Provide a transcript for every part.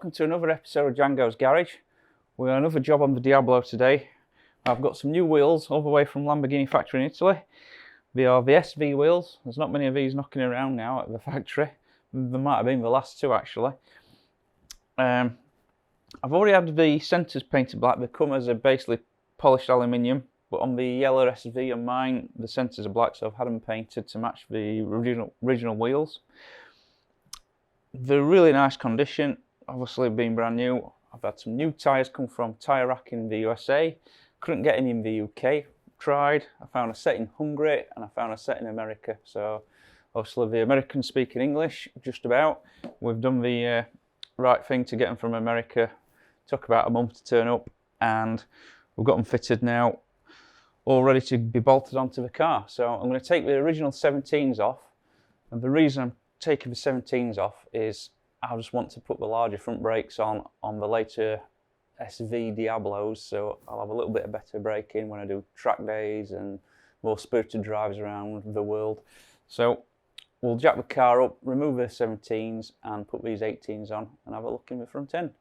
welcome to another episode of Django's Garage. We're on another job on the Diablo today. I've got some new wheels all the way from Lamborghini factory in Italy. They are the SV wheels. There's not many of these knocking around now at the factory. There might have been the last two actually. I've already had the centres painted black. They come as a basically polished aluminium, but on the yellow SV and mine the centres are black, so I've had them painted to match the original wheels. They're really nice condition, obviously being brand new. I've had some new tyres come from Tyre Rack in the USA. Couldn't get any in the UK. Tried. I found a set in Hungary and I found a set in America. So obviously the Americans speaking English just about. We've done the right thing to get them from America. Took about a month to turn up and we've got them fitted now, all ready to be bolted onto the car. So I'm going to take the original 17s off, and the reason I'm taking the 17s off is I just want to put the larger front brakes on the later SV Diablos, so I'll have a little bit of better braking when I do track days and more spirited drives around the world. So we'll jack the car up, remove the 17s and put these 18s on and have a look in the front end.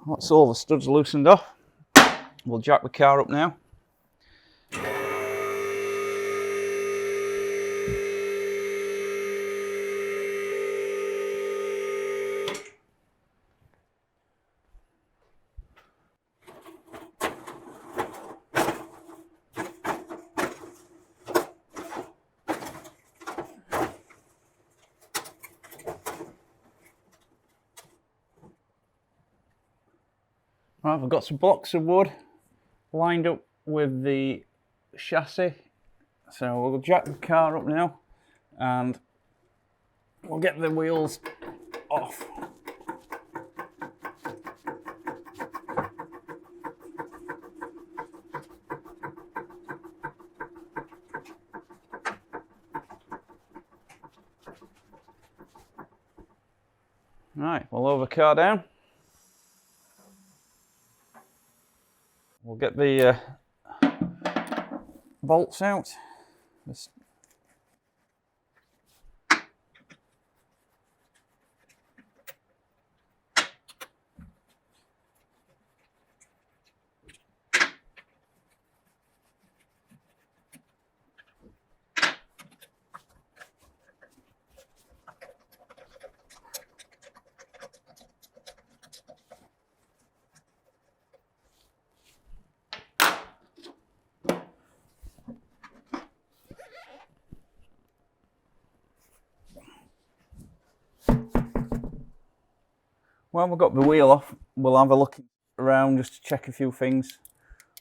That's all the studs loosened off. We'll jack the car up now. Right, I've got some blocks of wood lined up with the chassis, so we'll jack the car up now and we'll get the wheels off. Right, we'll lower the car down. We'll get the bolts out. When we've got the wheel off, we'll have a look around just to check a few things.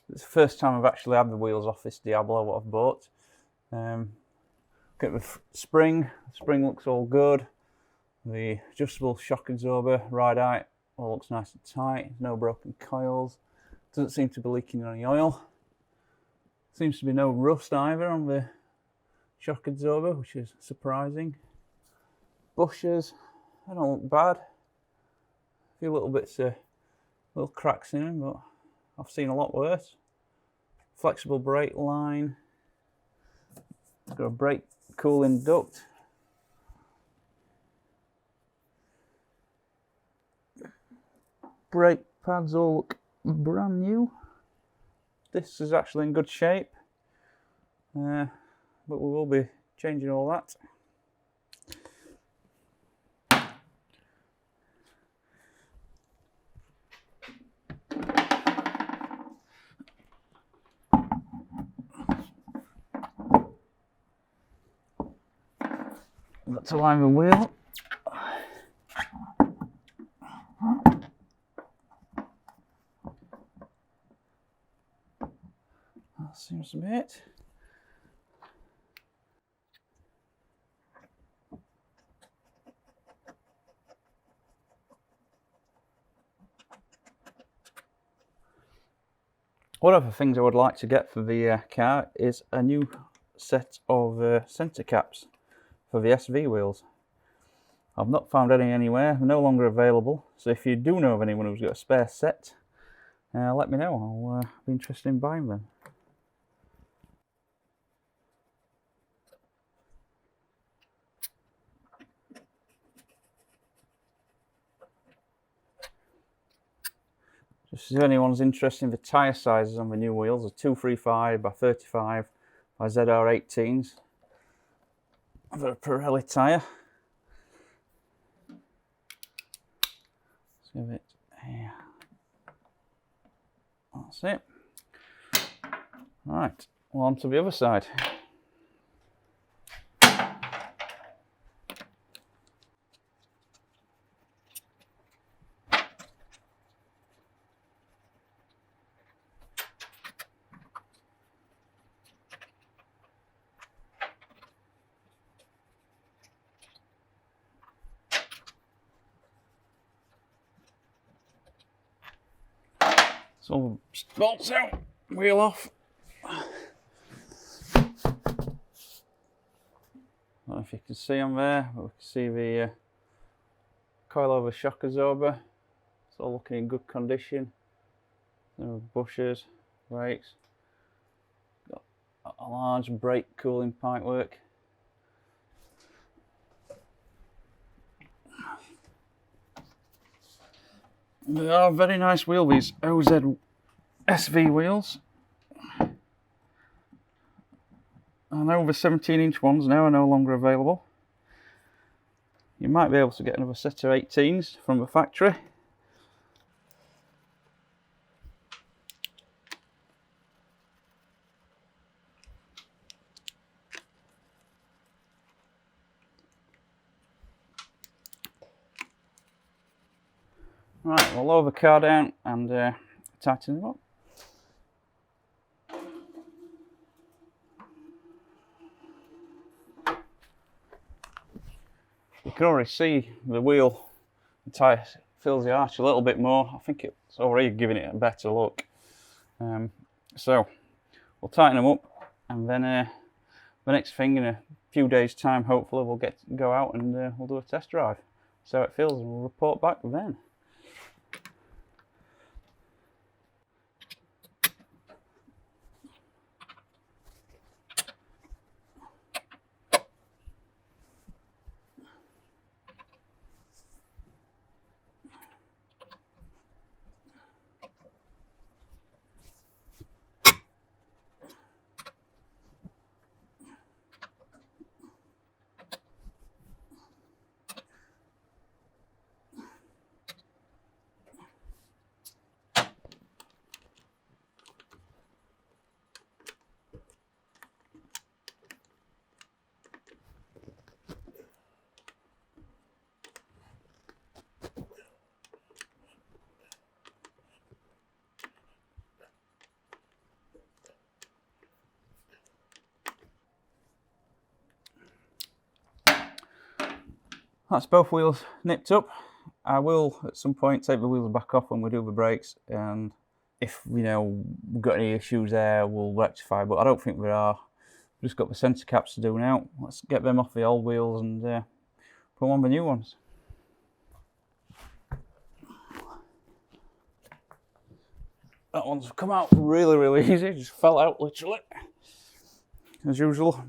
It's the first time I've actually had the wheels off this Diablo, what I've bought. Get the spring. The spring looks all good. The adjustable shock absorber, ride height, all looks nice and tight. No broken coils. Doesn't seem to be leaking any oil. Seems to be no rust either on the shock absorber, which is surprising. Bushes, they don't look bad. A few little bits of little cracks in them, but I've seen a lot worse. Flexible brake line. Got a brake cooling duct. Brake pads all look brand new. This is actually in good shape, but we will be changing all that. Got to line the wheel. must admit. One of the things I would like to get for the car is a new set of centre caps for the SV wheels. I've not found any anywhere, they're no longer available, so if you do know of anyone who's got a spare set, let me know, I'll be interested in buying them. Just if anyone's interested in the tyre sizes on the new wheels, a 235 by 35 by ZR18s for a Pirelli tyre. Let's give it here. That's it. Right, well, on to the other side. So bolts out, wheel off. I don't know if you can see them there, but we can see the coilover shock absorber. It's all looking in good condition. There are bushers, brakes. Got a large brake cooling pipe work. They are very nice wheel, these OZ SV wheels. I know the 17-inch ones now are no longer available. You might be able to get another set of 18s from the factory. Right, we'll lower the car down and tighten them up. You can already see the wheel, the tyre fills the arch a little bit more. I think it's already giving it a better look. So we'll tighten them up, and then the next thing in a few days' time, hopefully we'll go out and we'll do a test drive. See how it feels, and we'll report back then. That's both wheels nipped up. I will at some point take the wheels back off when we do the brakes, and if we've got any issues there, we'll rectify, but I don't think there are. We've just got the centre caps to do now. Let's get them off the old wheels and put on the new ones. That one's come out really easy, just fell out literally. As usual,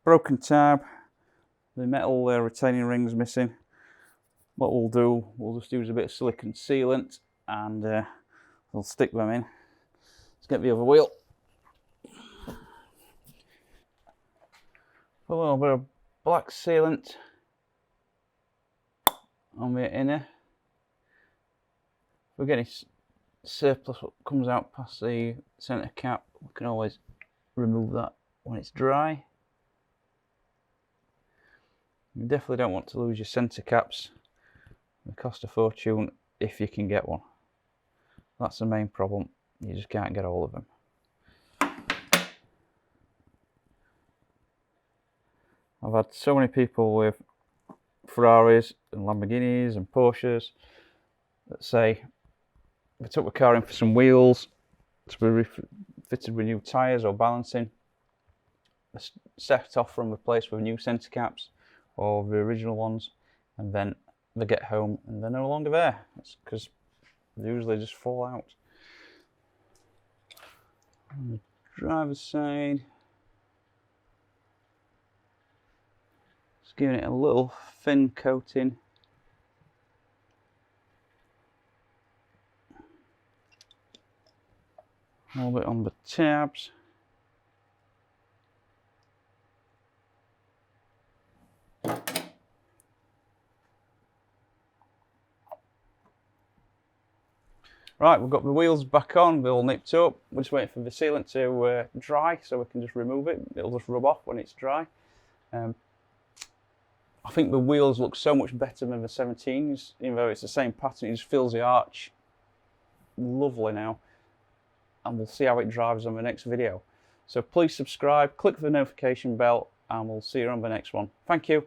broken tab. The metal retaining ring's missing. What we'll do, we'll just use a bit of silicone sealant and we'll stick them in. Let's get the other wheel. Put a little bit of black sealant on the inner. If we're getting surplus what comes out past the centre cap, we can always remove that when it's dry. You definitely don't want to lose your centre caps. They cost a fortune if you can get one. That's the main problem. You just can't get all of them. I've had so many people with Ferraris and Lamborghinis and Porsches that say they took the car in for some wheels to be fitted with new tyres or balancing, set off from the place with new centre caps or the original ones, and then they get home and they're no longer there. It's because they usually just fall out. On the driver's side, just giving it a little thin coating. A little bit on the tabs. Right, we've got the wheels back on, they're all nipped up. We're just waiting for the sealant to dry so we can just remove it. It'll just rub off when it's dry. I think the wheels look so much better than the 17s, even though it's the same pattern. It just fills the arch lovely now. And we'll see how it drives on the next video. So please subscribe, click the notification bell, and we'll see you on the next one. Thank you.